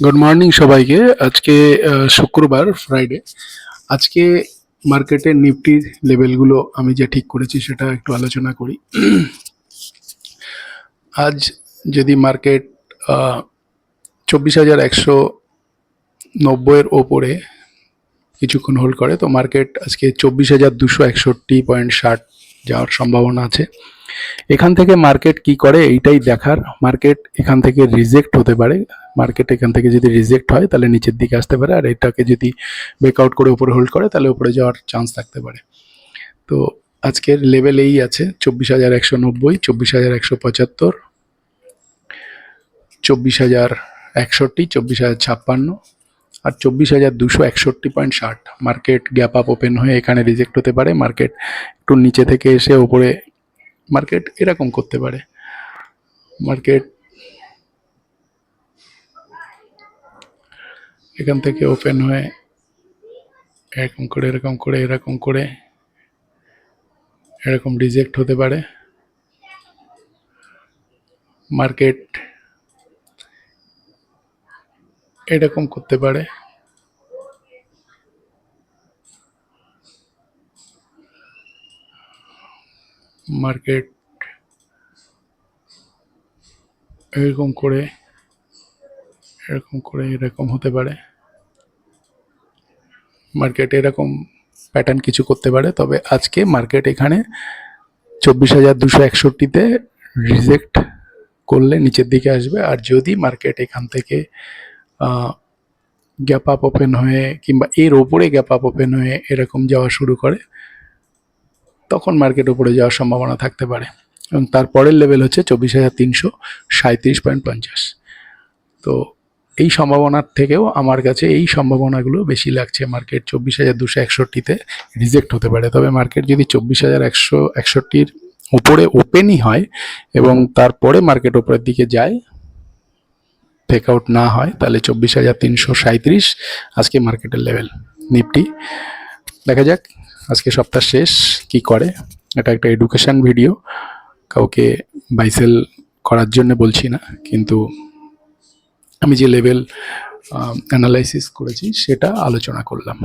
Good morning সবাইকে। আজকে শুক্রবার, ফ্রাইডে। আজকে মার্কেটের নিফটির লেভেলগুলো আমি যে ঠিক করেছি সেটা একটু আলোচনা করি। আজ যদি মার্কেট 24,190-এর ওপরে কিছুক্ষণ হোল্ড করে তো মার্কেট আজকে 24,261.60 যাওয়ার সম্ভাবনা আছে। এখান থেকে মার্কেট কি করে এইটাই দেখার। মার্কেট এখান থেকে রিজেক্ট হতে পারে। মার্কেট এখান থেকে যদি রিজেক্ট হয় তাহলে নিচের দিকে আসতে পারে, আর এটাকে যদি ব্রেকআউট করে উপরে হোল্ড করে তাহলে উপরে যাওয়ার চান্স থাকতে পারে। তো আজকের লেভেল এই আছে 24,190, 24,175, 24,061, 24,056 আর 24,261.60। মার্কেট গ্যাপ আপ ওপেন হয়ে এখানে রিজেক্ট হতে পারে। মার্কেট একটু নিচে থেকে এসে ওপরে মার্কেট এরকম করতে পারে। মার্কেট এখান থেকে ওপেন হয়ে এরকম করে এরকম করে এরকম করে এরকম রিজেক্ট হতে পারে। মার্কেট এরকম করতে পারে। মার্কেট এরকম করে এরকম করে এরকম হতে পারে। মার্কেট এরকম প্যাটার্ন কিছু করতে পারে। তবে আজকে মার্কেট এখানে 24,261-তে রিজেক্ট করলে নিচের দিকে আসবে। আর যদি মার্কেট এখান থেকে গ্যাপ আপ ওপেন হয়ে কিংবা এর ওপরে গ্যাপ আপ ওপেন হয়ে এরকম যাওয়া শুরু করে তখন মার্কেট উপরে যাওয়ার সম্ভাবনা থাকতে পারে। এবং তারপরের লেভেল হচ্ছে 24,337.50। তো এই সম্ভাবনার থেকেও আমার কাছে এই সম্ভাবনাগুলো বেশি লাগছে। মার্কেট 24,261-তে রিজেক্ট হতে পারে। তবে মার্কেট যদি 24,161-র উপরে ওপেনই হয় এবং তারপরে মার্কেট উপরের দিকে যায়, ব্রেকআউট না হয়, তাহলে 24,337 আজকে মার্কেটের লেভেল। নিফটি দেখা যাক আজকে সপ্তাহ শেষ কি করে। এটা একটা এডুকেশন ভিডিও, কাউকে বাইসেল করার জন্য বলছি না, কিন্তু আমি যে লেভেল অ্যানালাইসিস করেছি সেটা আলোচনা করলাম।